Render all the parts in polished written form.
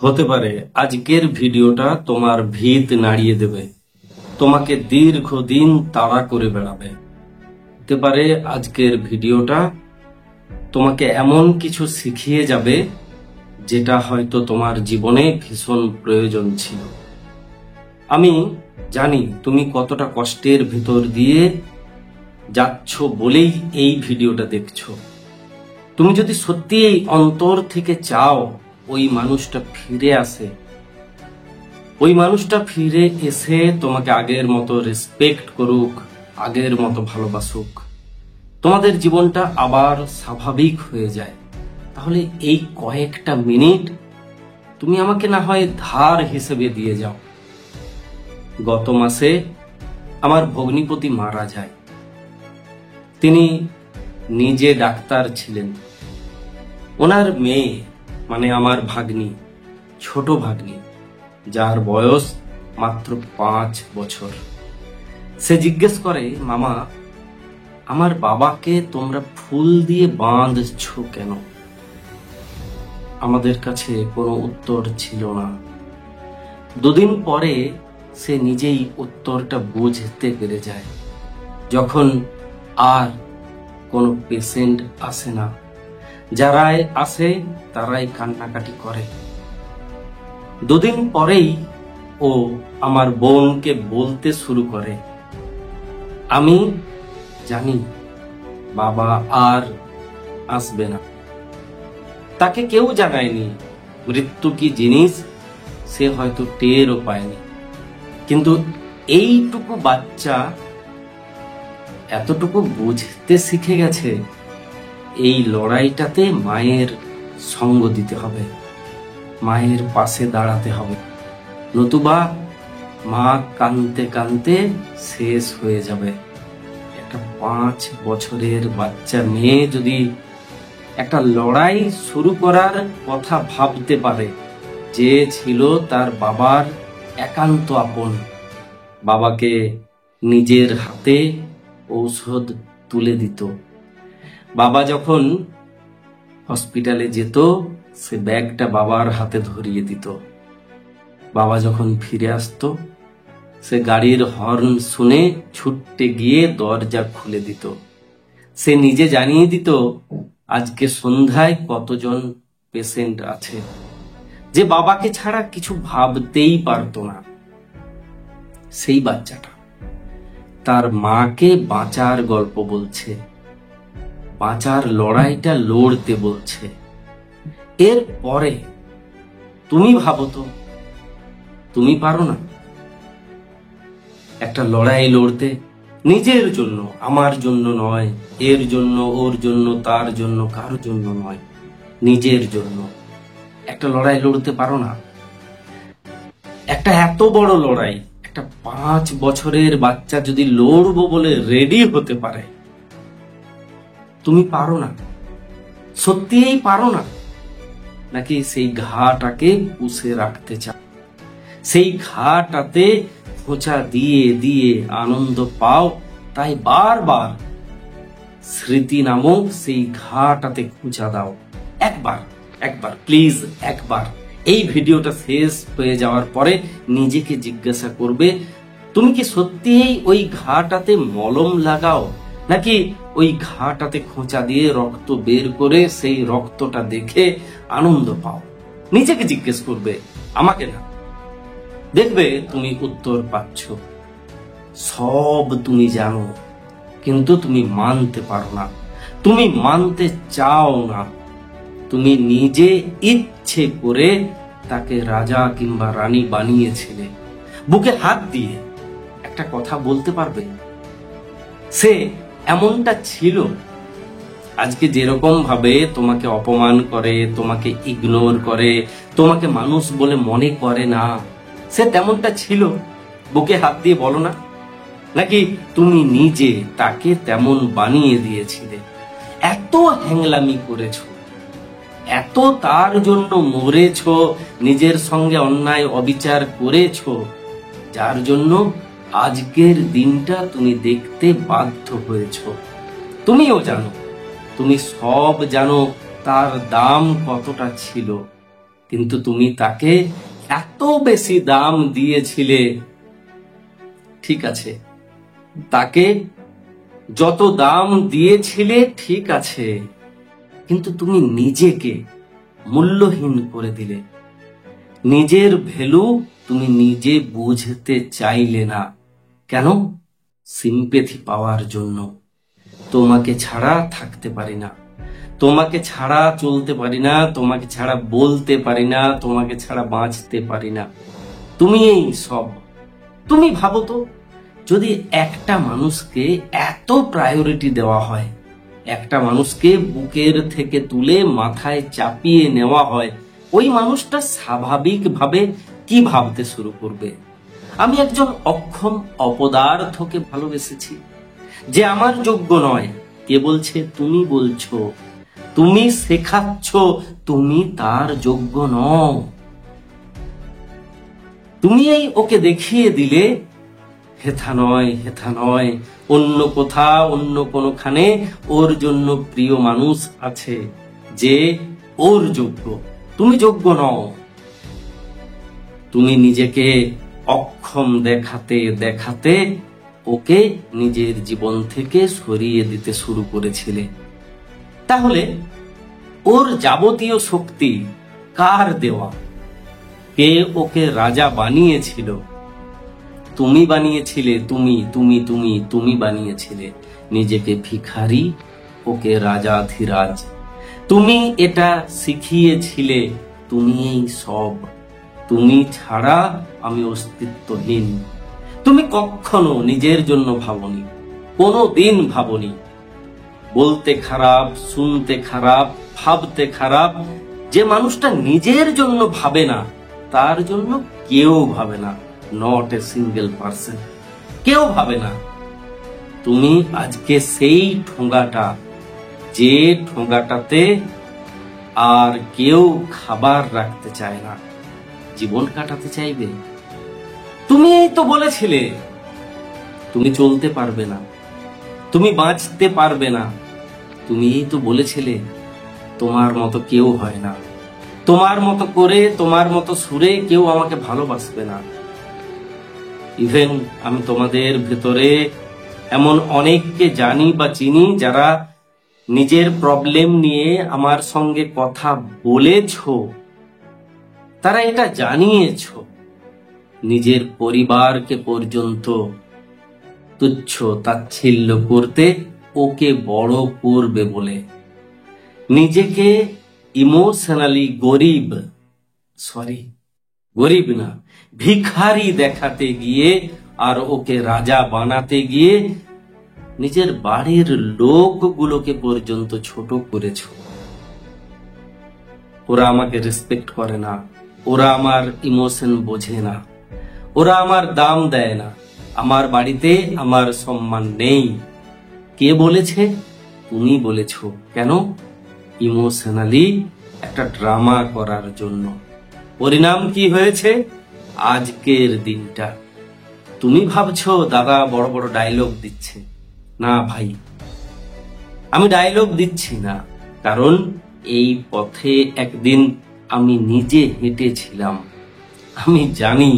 হতে পারে আজকের ভিডিওটা তোমার ভিত নাড়িয়ে দেবে, তোমাকে দীর্ঘদিন তাড়া করে বেড়াবে। হতে পারে আজকের ভিডিওটা তোমাকে এমন কিছু শিখিয়ে যাবে যেটা হয়তো তোমার জীবনে ভীষণ প্রয়োজন ছিল। আমি জানি তুমি কতটা কষ্টের ভিতর দিয়ে যাচ্ছ বলেই এই ভিডিওটা দেখছো। তুমি যদি সত্যি এই অন্তর থেকে চাও ওই মানুষটা ফিরে আসে, ওই মানুষটা ফিরে এসে তোমাকে আগের মতো রেসপেক্ট করুক, আগের মতো ভালোবাসুক, তোমাদের জীবনটা আবার স্বাভাবিক হয়ে যায়, তাহলে এই কয়েকটা মিনিট তুমি আমাকে না হয় ধার হিসেবে দিয়ে যাও। গত মাসে আমার ভগ্নিপতি মারা যায়। তিনি নিজে ডাক্তার ছিলেন। ওনার মেয়ে মানে আমার ভাগ্নি, ছোট ভাগ্নি, যার বয়স মাত্র 5 বছর, সে জিজ্ঞেস করে, মামা আমার বাবাকে তোমরা ফুল দিয়ে বাঁধছো কেন? আমাদের কাছে কোনো উত্তর ছিল না। দুদিন পরে সে নিজেই উত্তরটা বুঝতে পেরে যায়। যখন আর কোনো পেশেন্ট আসে না, যারাই আসে তারাই কান্নাকাটি করে। দুদিন পরেই ও আমার বোনকে বলতে শুরু করে, আমি জানি বাবা আর আসবে না। তাকে কেউ জানায়নি মৃত্যু কি জিনিস, সে হয়তো টেরও পায়নি। কিন্তু এইটুকু বাচ্চা এতটুকু বুঝতে শিখে গেছে, এই লড়াইটাতে মায়ের সঙ্গ দিতে হবে, মায়ের পাশে দাঁড়াতে হবে, নতুবা মা কাঁদতে কাঁদতে শেষ হয়ে যাবে। একটা 5 বছরের বাচ্চা মেয়ে যদি একটা লড়াই শুরু করার কথা ভাবতে পারে, যে ছিল তার বাবার একান্ত আপন, বাবাকে নিজের হাতে ঔষধ তুলে দিত, বাবা যখন হসপিটালে যেত সে ব্যাগটা বাবার হাতে ধরিয়ে দিত, বাবা যখন ফিরে আসতো সে গাড়ির হর্ন শুনে ছুটতে গিয়ে দরজা খুলে দিত, সে নিজে জানিয়ে দিত আজকে সন্ধ্যায় কতজন পেশেন্ট আছে, যে বাবাকে ছাড়া কিছু ভাবতেই পারতো না। সেই বাচ্চাটা তার মাকে বাঁচার গল্প বলছে, বাঁচার লড়াইটা লড়তে বলছে। এর পরে তুমি ভাবো তো, তুমি পারো না একটা লড়াই লড়তে? নিজের জন্য, আমার জন্য নয়, এর জন্য, ওর জন্য, তার জন্য, কারোর জন্য নয়, নিজের জন্য একটা লড়াই লড়তে পারো না? একটা এত বড় লড়াই একটা 5 বছরের বাচ্চা যদি লড়বো বলে রেডি হতে পারে, তুমি পারো না? সত্যিই পারো না? নাকি সেই ঘাটাকে পুষে রাখতে চাও, সেই ঘাটাতে খোঁচা দিয়ে দিয়ে আনন্দ পাও, তাই বারবার স্মৃতি নামক সেই ঘাটাতে খোঁচা দাও? একবার একবার প্লিজ, একবার এই ভিডিওটা শেষ হয়ে যাওয়ার পরে নিজেকে জিজ্ঞাসা করবে, তুমি কি সত্যিই ওই ঘাটাতে মলম লাগাও, নাকি ওই ঘাটাতে খোঁচা দিয়ে রক্ত বের করে সেই রক্তটা দেখে আনন্দ পাও? নিজেকে জিজ্ঞেস করবে, আমাকে না। দেখবে তুমি উত্তর পাচ্ছ। সব তুমি জানো, কিন্তু তুমি মানতে পারো না, তুমি মানতে চাও না। তুমি নিজে ইচ্ছে করে তাকে রাজা কিংবা রানী বানিয়েছিলে। বুকে হাত দিয়ে একটা কথা বলতে পারবে, সে এমনটা ছিল। আজকে যেরকম ভাবে তোমাকে অপমান করে, তোমাকে ইগনোর করে, তোমাকে মানুষ বলে মনে করে না, সে তেমনটা ছিল? বুকে হাত দিয়ে বলো না? নাকি তুমি নিজে তাকে তেমন বানিয়ে দিয়েছিলে? এত হ্যাংলামি করেছো, এত তার জন্য মরেছো, নিজের সঙ্গে অন্যায় অবিচার করেছো, যার জন্য আজকের দিনটা তুমি দেখতে বাধ্য হয়েছো। তুমিও জানো, তুমি সব জানো তার দাম কতটা ছিল, কিন্তু তুমি তাকে এত বেশি দাম দিয়েছিলে। ঠিক আছে, তাকে যত দাম দিয়েছিলে ঠিক আছে, কিন্তু তুমি নিজেকে মূল্যহীন করে দিলে। নিজের ভ্যালু তুমি নিজে বুঝতে চাইলে না। কেন? সিম্পেথি পাওয়ার জন্য। তোমাকে ছাড়া থাকতে পারি না, তোমাকে ছাড়া চলতে পারি না, তোমাকে ছাড়া বলতে পারি না, তোমাকে ছাড়া বাঁচতে পারি না, তুমি এই সব। তুমি ভাবো তো, যদি একটা মানুষকে এত প্রায়োরিটি দেওয়া হয়, একটা মানুষকে বুকের থেকে তুলে মাথায় চাপিয়ে নেওয়া হয়, ওই মানুষটা স্বাভাবিকভাবে কি ভাবতে শুরু করবে? আমি একজন অক্ষম অপদার্থকে ভালোবেসেছি, যে আমার যোগ্য নয়। কে বলছে? তুমি বলছো, তুমি শেখাচ্ছ তুমি তার যোগ্য নও। তুমি এই ওকে দেখিয়ে দিলে হেথা নয়, হেথা নয়, অন্য কোথাও অন্য কোনোখানে ওর জন্য প্রিয় মানুষ আছে যে ওর যোগ্য। তুমি যোগ্য নও। তুমি নিজেকে অক্ষম দেখাতে দেখাতে ওকে নিজের জীবন থেকে সরিয়ে দিতে শুরু করেছিলে। তাহলে ওর যাবতীয় শক্তি কার দেওয়া? কে ওকে রাজা বানিয়েছিল? তুমি বানিয়েছিলে। তুমি তুমি তুমি তুমি বানিয়েছিলে নিজেকে ভিখারি, ওকে রাজাধিরাজ। তুমি এটা শিখিয়েছিলে। তুমি এই সব। তুমি ছাড়া আমি অস্তিত্বহীন। তুমি কখনো নিজের জন্য ভাবনি, কোনো দিন ভাবনি। বলতে খারাপ, শুনতে খারাপ, ভাবতে খারাপ। যে মানুষটা নিজের জন্য ভাবে না, তার জন্য কেউ ভাবে না। নট এ সিঙ্গেল পার্সন, কেউ ভাবে না। তুমি আজকে সেই ঠোঙাটা, যে ঠোঙাটাতে আর কেউ খাবার রাখতে চায় না, জীবন কাটাতে চাইবে। তুমি এই তো বলেছিলে তুমি চলতে পারবে না, তুমি বাঁচতে পারবে না। তুমি এই তো বলেছিলে তোমার মতো কেউ হয় না, তোমার মতো করে, তোমার মতো সুরে কেউ আমাকে ভালোবাসবে না। ইভেন আমি তোমাদের ভেতরে এমন অনেককে জানি বা চিনি যারা নিজের প্রবলেম নিয়ে আমার সঙ্গে কথা বলেছ, তারা এটা জানিয়েছ নিজের পরিবারকে পর্যন্ত তুচ্ছ তাচ্ছিল্য করতে ওকে বড় করবে বলে। নিজেকে ইমোশনালি গরিব না, ভিখারি দেখাতে গিয়ে আর ওকে রাজা বানাতে গিয়ে নিজের বাড়ির লোকগুলোকে পর্যন্ত ছোট করেছ। ওরা আমাকে রেসপেক্ট করে না, ওরা আমার ইমোশন বোঝে না, ওরা আমার দাম দেয় না, আমার বাড়িতে আমার সম্মান নেই। কে বলেছে? তুমি বলেছ। কেন? ইমোশনালি একটা ড্রামা করার জন্য। পরিণাম কি হয়েছে? আজকের দিনটা। তুমি ভাবছো দাদা বড় বড় ডায়লগ দিচ্ছে। না ভাই, আমি ডায়লগ দিচ্ছি না, কারণ এই পথে একদিন আমি নিজে হেঁটেছিলাম। আমি জানি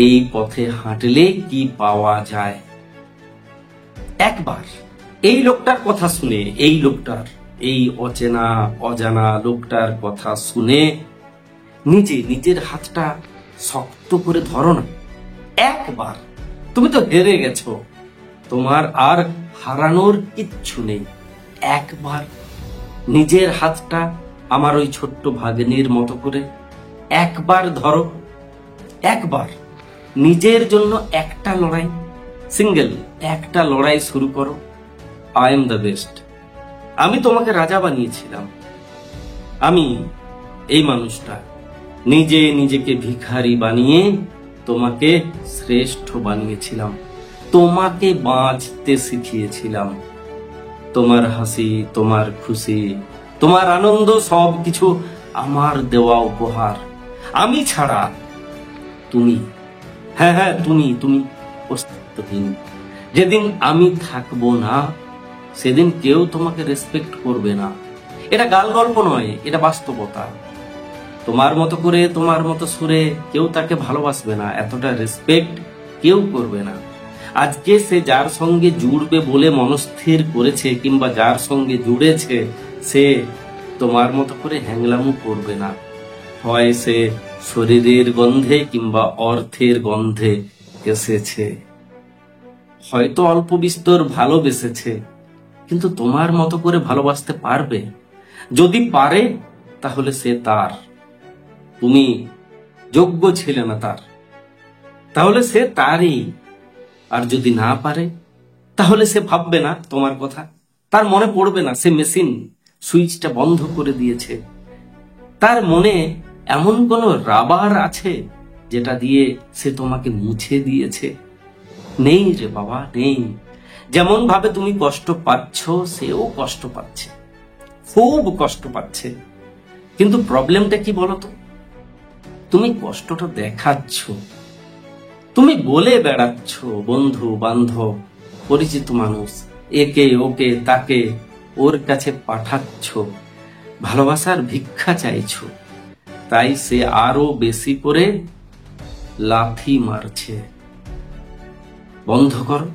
এই পথে হাঁটলে কি পাওয়া যায়। একবার এই লোকটার কথা শুনে, এই লোকটার, এই অচেনা অজানা লোকটার কথা শুনে নিজের হাতটা শক্ত করে ধরো না। একবার। তুমি তো হেরে গেছো, তোমার আর হারানোর কিচ্ছু নেই। একবার নিজের হাতটা আমার ওই ছোট্ট ভাগ্নির মতো করে একবার ধরো। একবার নিজের জন্য একটা লড়াই, সিঙ্গেল একটা লড়াই শুরু করো। I am the best. আমি তোমাকে রাজা বানিয়েছিলাম। আমি এই মানুষটা নিজেকে ভিখারি বানিয়ে তোমাকে শ্রেষ্ঠ বানিয়েছিলাম, তোমাকে বাঁচতে শিখিয়েছিলাম। তোমার হাসি, তোমার খুশি, তোমার আনন্দ সবকিছু আমার দেওয়া উপহার। আমি ছাড়া তুমি, হ্যাঁ তুমি অস্তিত্বহীন। যেদিন আমি থাকবো না, সেদিন কেউ তোমাকে রেসপেক্ট করবে না। এটা গাল গল্প নয়, এটা বাস্তবতা। তোমার মতো করে, তোমার মতো সুরে কেউ তাকে ভালোবাসবে না, এতটা রেসপেক্ট কেউ করবে না। আজকে সে যার সঙ্গে জুড়বে বলে মনস্থির করেছে কিংবা যার সঙ্গে জুড়েছে, সে তোমার মতো করে হ্যাংলামু করবে না। হয় সে শরীরের গন্ধে কিংবা অর্থের গন্ধে এসেছে, হয়তো অল্প বিস্তর ভালোবেসেছে, কিন্তু তোমার মতো করে ভালোবাসতে পারবে? যদি পারে তাহলে সে তার, তুমি যোগ্য ছিলে না তার, তাহলে সে তারই। আর যদি না পারে তাহলে সে ভাববে না তোমার কথা, তার মনে পড়বে না, সে মেশিন সুইচটা বন্ধ করে দিয়েছে। তার মনে এমন কোন রাবার আছে যেটা দিয়ে সে তোমাকে মুছে দিয়েছে? নেই রে বাবা, নেই। যেমন ভাবে তুমি কষ্ট পাচ্ছ, সেও কষ্ট পাচ্ছে, খুব কষ্ট পাচ্ছে। কিন্তু প্রবলেমটা কি বলতো? তুমি কষ্টটা দেখাচ্ছ, তুমি বলে বেড়াচ্ছ, বন্ধু বান্ধব পরিচিত মানুষ একে ওকে তাকে ওর কাছে পাঠাচ্ছ, ভালোবাসার ভিক্ষা চাইছ, তাই সে আরো বেশি করে লাথি মারছে। বন্ধ করো,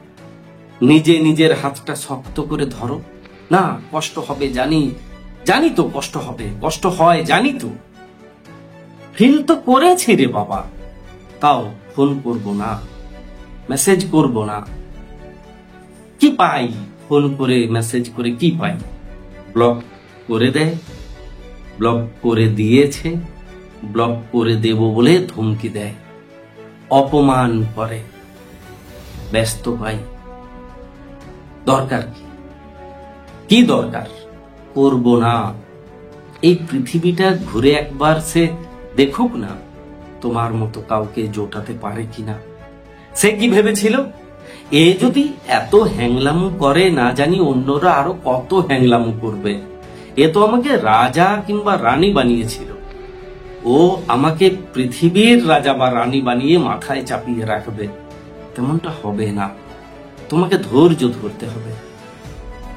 নিজে নিজের হাতটা শক্ত করে ধরো। না, কষ্ট হবে জানি, জানি তো কষ্ট হবে, কষ্ট হয় জানি তো, ফিল তো করেছি রে বাবা, তাও ফোন করব না, মেসেজ করব না। কি পাই ফোন করে মেসেজ করে? কি পাই? ব্লক করে দেয়, ব্লক করে দিয়েছে, ব্লক করে দেব বলে ধমকি দেয়, অপমান করে, ব্যস্ত পাই। দরকার কি দরকার? করব না। এই পৃথিবীটা ঘুরে একবার সে দেখুক না তোমার মতো কাউকে জোটাতে পারে কিনা। সে কি ভেবেছিল, এ যদি এত হ্যাংলামু করে, না জানি অন্যরা আরো কত হ্যাংলামু করবে। এ তো আমাকে রাজা কিংবা রানী বানিয়েছিল, ও আমাকে পৃথিবীর রাজা বা রানী বানিয়ে মাথায় চাপিয়ে রাখবে। তেমনটা হবে না। তোমাকে ধৈর্য ধরতে হবে,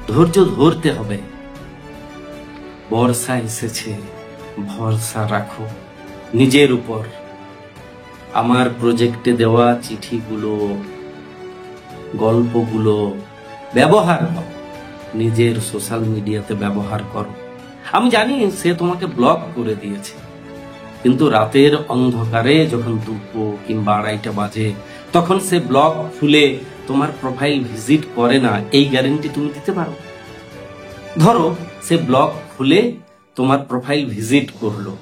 ধৈর্য ধরতে হবে। বর্ষা এসেছে, ভরসা রাখো নিজের উপর। আমার প্রজেক্টে দেওয়া চিঠিগুলো, গল্পগুলো ব্যবহার করো, নিজের সোশ্যাল মিডিয়াতে ব্যবহার করো। আমি জানি সে তোমাকে ব্লক করে দিয়েছে, কিন্তু রাতের অন্ধকারে যখন 2 কিংবা 2:30 বাজে, তখন সে ব্লক খুলে তোমার প্রোফাইল ভিজিট করে না, এই গ্যারেন্টি তুমি দিতে পারো? ধরো সে ব্লগ খুলে তোমার প্রোফাইল ভিজিট করলো,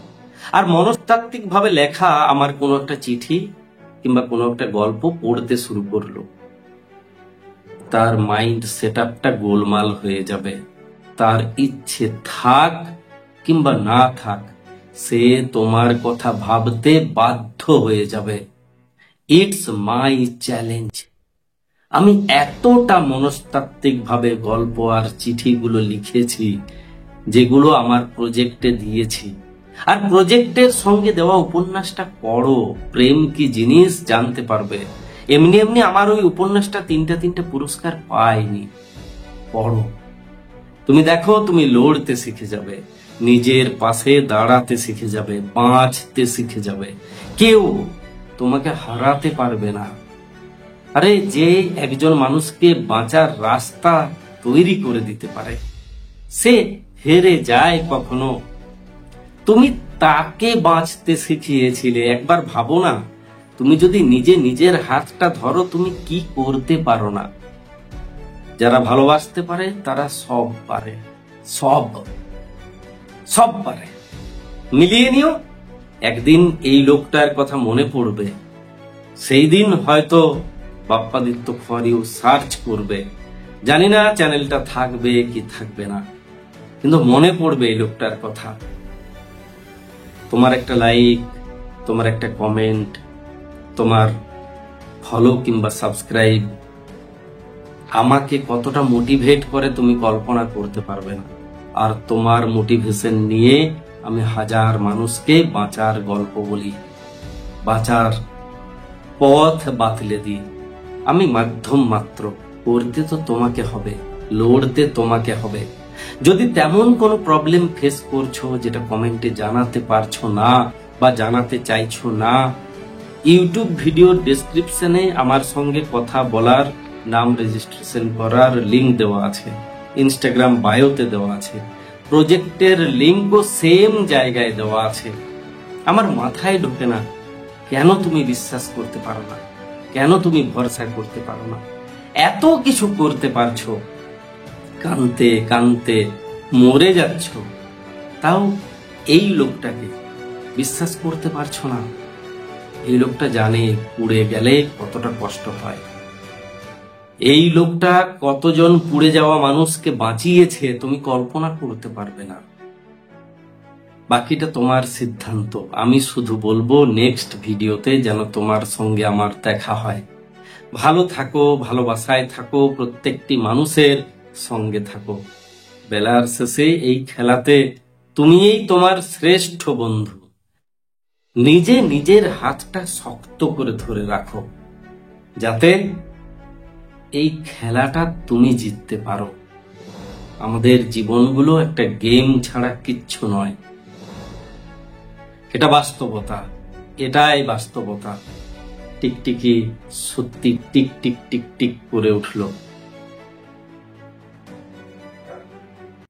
আর মনস্তাত্ত্বিক ভাবে লেখা আমার কোনো একটা চিঠি কিংবা কোনো একটা গল্প পড়তে শুরু করলো, তার মাইন্ড সেটআপটা গোলমাল হয়ে যাবে। তার ইচ্ছে থাক কিংবা না থাক, সে তোমার কথা ভাবতে বাধ্য হয়ে যাবে। It's my challenge. আমি এতটা মনস্তাত্ত্বিক ভাবে গল্প আর চিঠিগুলো লিখেছি, যেগুলো আমার প্রজেক্টে দিয়েছি। আর প্রজেক্টের সঙ্গে দেওয়া উপন্যাসটা পড়ো, প্রেম কি জিনিস জানতে পারবে। এমনি এমনি আমার ওই উপন্যাসটা 3টে পুরস্কার পায়নি। পড়ো, তুমি দেখো, তুমি লড়তে শিখে যাবে, নিজের পাশে দাঁড়াতে শিখে যাবে, বাঁচতে শিখে যাবে। কেউ তোমাকে হারাতে পারবে না। আরে যে একজন মানুষকে বাঁচার রাস্তা তৈরি করে দিতে পারে, সে হেরে যায় কখনো? তুমি তাকে বাঁচতে শিখিয়েছিলে। একবার ভাবো না, তুমি যদি নিজে নিজের হাতটা ধরো, তুমি কি করতে পারো না। যারা ভালোবাসতে পারে তারা সব পারে, সব সব পারে। মিলিয়ে নিও, একদিন এই লোকটার কথা মনে পড়বে। সেই দিন হয়তো বাপ্পাদিত্য ফর ইউ সার্চ করবে, জানি না চ্যানেলটা থাকবে কি থাকবে না, কিন্তু মনে পড়বে এই লোকটার কথা। তোমার একটা লাইক, তোমার একটা কমেন্ট, তোমার ফলো কিংবা সাবস্ক্রাইব আমাকে কতটা মোটিভেট করে তুমি কল্পনা করতে পারবে না। আর তোমার মোটিভেশন নিয়ে আমি হাজার মানুষকে বাঁচার গল্প বলি, বাঁচার পথ বাতলে দিই। আমি মাধ্যম মাত্র, করতে তো তোমাকে হবে, লড়তে তোমাকে হবে। যদি তেমন কোনো প্রবলেম ফেস করছো যেটা কমেন্টে জানাতে পারছো না বা জানাতে চাইছো না, ইউটিউব ভিডিও ডেসক্রিপশনে আমার সঙ্গে কথা বলার, নাম রেজিস্ট্রেশন করার লিংক দেওয়া আছে, ইনস্টাগ্রাম বায়োতে দেওয়া আছে, প্রজেক্টের লিংকও সেম জায়গায় দেওয়া আছে। আমার মাথায় ঢোকে না কেন তুমি বিশ্বাস করতে পারো না, কেন তুমি ভরসা করতে পারো না। এত কিছু করতে পারছো, কানতে কানতে মরে যাচ্ছ, তাও এই লোকটাকে বিশ্বাস করতে পারছো না। এই লোকটা জানে পুড়ে গেলে কতটা কষ্ট হয়। এই লোকটা কতজন পুড়ে যাওয়া মানুষকে বাঁচিয়েছে তুমি কল্পনা করতে পারবে না। বাকিটা তোমার সিদ্ধান্ত। আমি শুধু বলবো নেক্সট ভিডিওতে যেন তোমার সঙ্গে আমার দেখা হয়। ভালো থাকো, ভালোবাসায় থাকো, প্রত্যেকটি মানুষের সঙ্গে থাকো। বেলার শেষে এই খেলাতে তুমিই তোমার শ্রেষ্ঠ বন্ধু। নিজে নিজের হাতটা শক্ত করে ধরে রাখো, যাতে এই খেলাটা তুমি জিততে পারো। আমাদের জীবনগুলো একটা গেম ছাড়া কিচ্ছু নয়। এটা বাস্তবতা, এটাই বাস্তবতা। টিকটিকি সত্যি টিক টিক টিক টিক করে উঠলো।